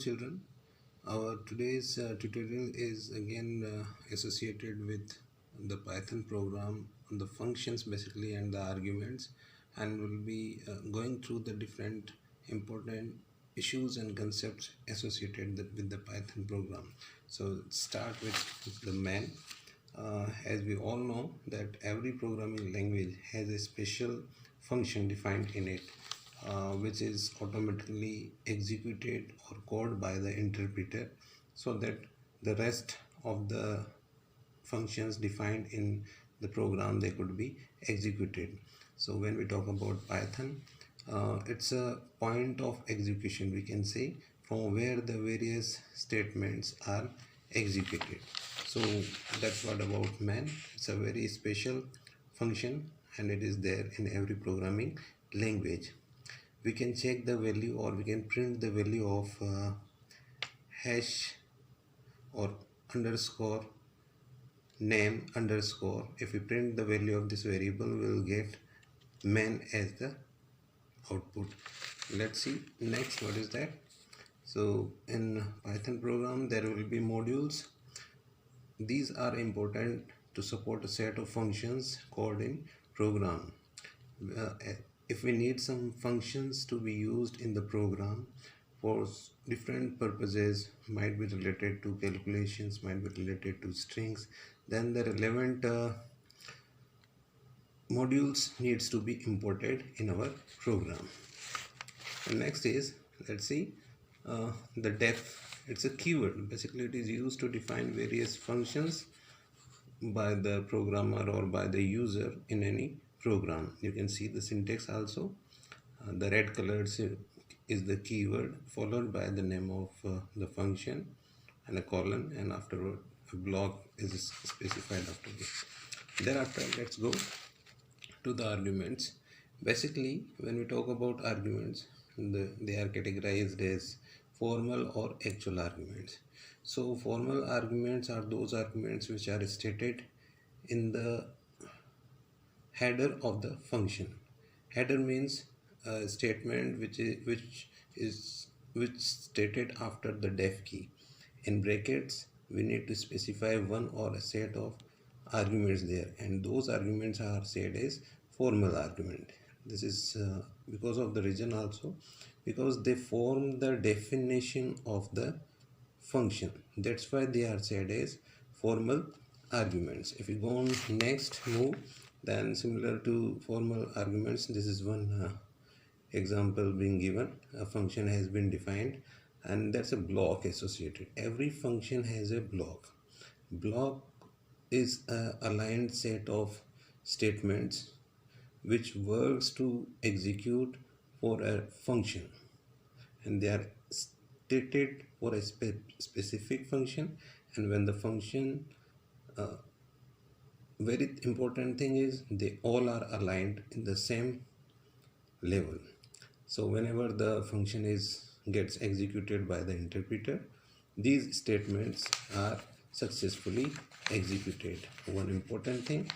children. Our today's tutorial is again associated with the Python program on the functions basically and the arguments, and we'll be going through the different important issues and concepts associated with the Python program. So start with the main. As we all know that every programming language has a special function defined in it, which is automatically executed or called by the interpreter, so that the rest of the functions defined in the program they could be executed. So when we talk about Python, it's a point of execution, we can say, from where the various statements are executed. So that's what about man. It's a very special function and it is there in every programming language. We can check the value or we can print the value of hash or underscore name underscore. If we print the value of this variable, we will get man as the output. Let's see next what is that. So in Python program there will be modules. These are important to support a set of functions called in program. If we need some functions to be used in the program for different purposes, might be related to calculations, might be related to strings, then the relevant modules needs to be imported in our program. And next is, let's see, the def. It's a keyword. Basically it is used to define various functions by the programmer or by the user in any program. You can see the syntax also. The red color is the keyword followed by the name of the function and a colon, and afterward a block is specified after this. Thereafter let's go to the arguments. Basically when we talk about arguments, they are categorized as formal or actual arguments. So formal arguments are those arguments which are stated in the header of the function. Header means a statement which stated after the def key. In brackets we need to specify one or a set of arguments there, and those arguments are said as formal argument. This is because of the reason also, because they form the definition of the function. That's why they are said as formal arguments. If we go on next move, then similar to formal arguments, this is one example being given. A function has been defined and that's a block associated. Every function has a block. Block is a aligned set of statements which works to execute for a function, and they are stated for a specific function. And when the function, very important thing is they all are aligned in the same level. So whenever the function gets executed by the interpreter, these statements are successfully executed. One important thing,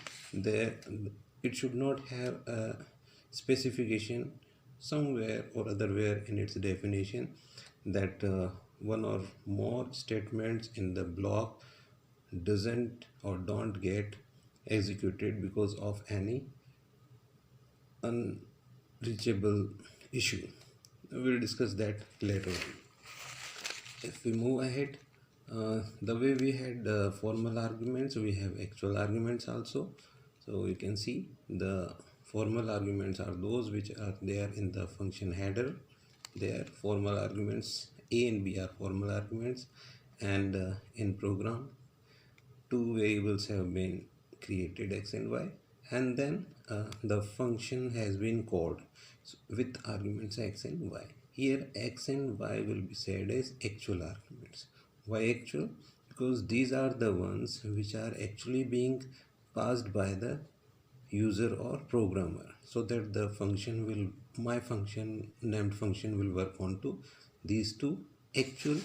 it should not have a specification somewhere or otherwhere in its definition that one or more statements in the block doesn't or don't get executed because of any unreachable issue. We'll discuss that later on. If we move ahead, the way we had formal arguments, we have actual arguments also. So you can see the formal arguments are those which are there in the function header. They are formal arguments. A and B are formal arguments, and in program two variables have been created, x and y, and then the function has been called with arguments x and y. Here x and y will be said as actual arguments. Why actual? Because these are the ones which are actually being passed by the user or programmer, so that the function will, my function, named function, will work on to these two actual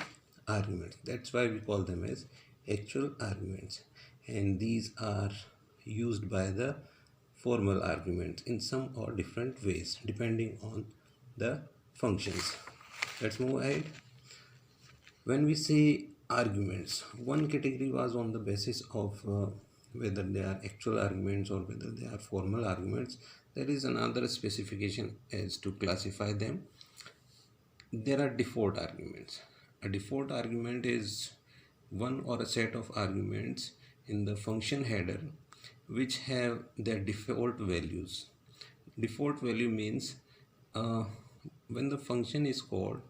arguments. That's why we call them as actual arguments, and these are used by the formal arguments in some or different ways depending on the functions. Let's move ahead. When we say arguments, one category was on the basis of whether they are actual arguments or whether they are formal arguments. There is another specification as to classify them. There are default arguments. A default argument is one or a set of arguments in the function header which have their default values. Default value means uh, when the function is called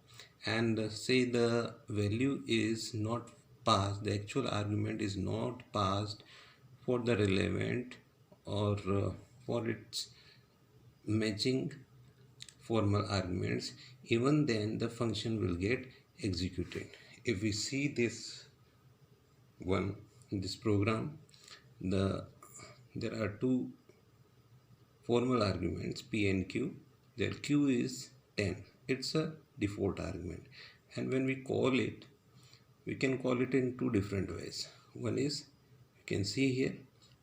and say the value is not passed, the actual argument is not passed for the relevant or for its matching formal arguments, even then the function will get executed. If we see this one in this program, there are two formal arguments p and q. Their q is 10. It's a default argument, and when we call it, we can call it in two different ways. One is, you can see here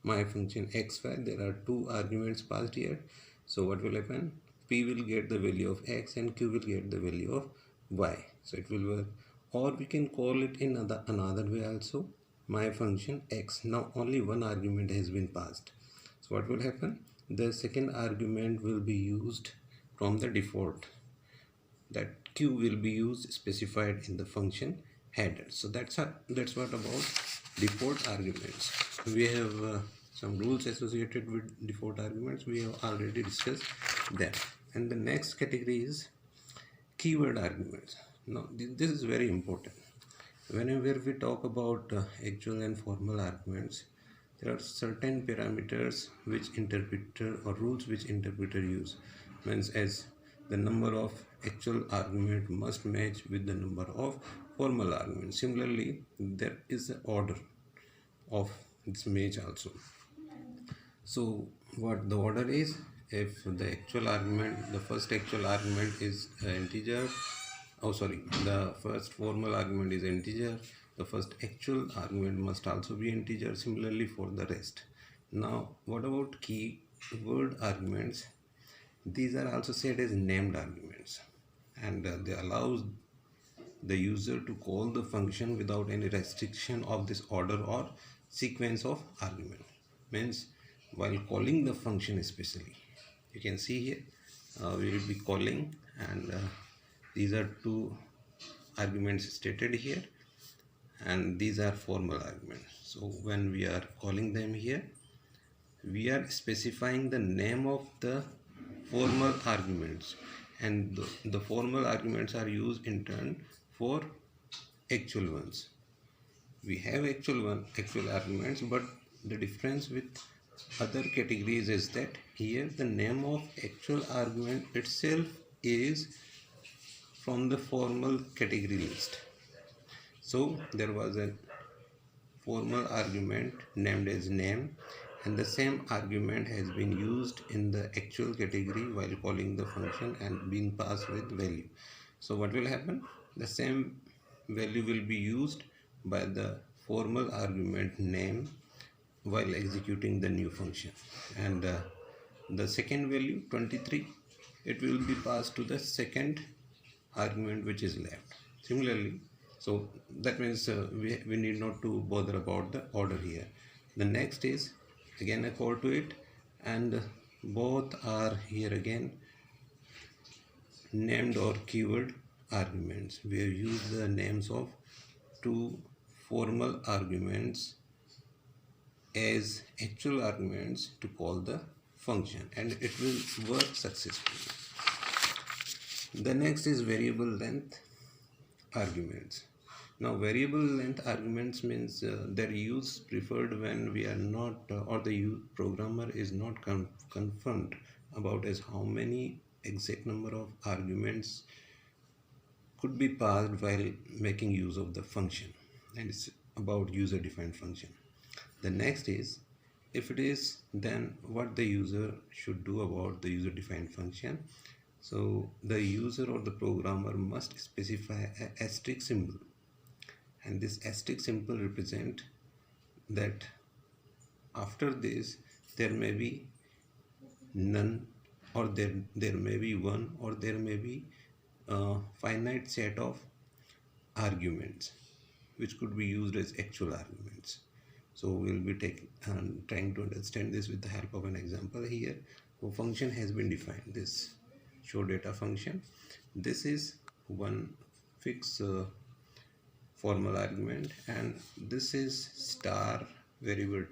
my function xy, there are two arguments passed here. So what will happen? P will get the value of x and q will get the value of y. So it will work. Or we can call it in another way also, my function x. Now only one argument has been passed. So what will happen? The second argument will be used from the default. That q will be used specified in the function header. So that's what about default arguments. We have some rules associated with default arguments. We have already discussed them. And the next category is keyword arguments. Now this is very important. Whenever we talk about actual and formal arguments, there are certain parameters which interpreter or rules which interpreter use. Means as the number of actual argument must match with the number of formal argument. Similarly, there is an order of this match also. So what the order is, if the actual argument, the first actual argument is integer, the first formal argument is integer, the first actual argument must also be integer. Similarly for the rest. Now what about keyword arguments? These are also said as named arguments, and they allows the user to call the function without any restriction of this order or sequence of argument. Means while calling the function, especially you can see here we will be calling, and these are two arguments stated here, and these are formal arguments. So when we are calling them here, we are specifying the name of the formal arguments, and the formal arguments are used in turn for actual ones. We have actual arguments, but the difference with other categories is that here the name of actual argument itself is from the formal category list. So there was a formal argument named as name, and the same argument has been used in the actual category while calling the function and being passed with value. So what will happen? The same value will be used by the formal argument name while executing the new function, and the second value 23, it will be passed to the second argument which is left. Similarly, so that means we need not to bother about the order here. The next is again a call to it, and both are here again named or keyword arguments. We have used the names of two formal arguments as actual arguments to call the function, and it will work successfully. The next is variable length arguments. Now variable length arguments means their use preferred when we are not or the programmer is not confirmed about as how many exact number of arguments could be passed while making use of the function, and it's about user defined function. The next is, if it is, then what the user should do about the user defined function. So the user or the programmer must specify an asterisk symbol, and this asterisk symbol represent that after this there may be none, or there may be one, or there may be a finite set of arguments which could be used as actual arguments. So we'll be trying to understand this with the help of an example here. A function has been defined, this show data function. This is one fixed formal argument, and this is star variable.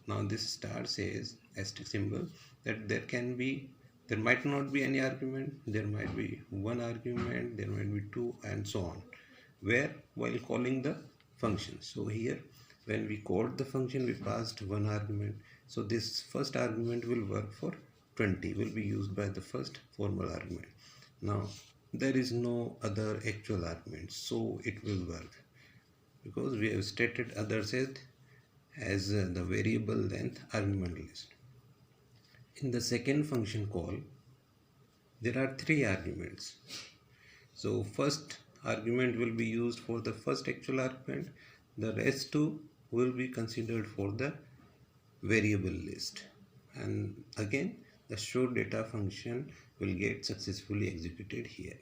Now this star says asterisk symbol that there might not be any argument, there might be one argument, there might be two, and so on, where while calling the function. So here when we called the function, we passed one argument, so this first argument will work for 20, will be used by the first formal argument. Now there is no other actual argument, so it will work because we have stated other set as the variable length argument list. In the second function call, there are three arguments. So first argument will be used for the first actual argument, the rest two will be considered for the variable list, and again the show data function will get successfully executed here.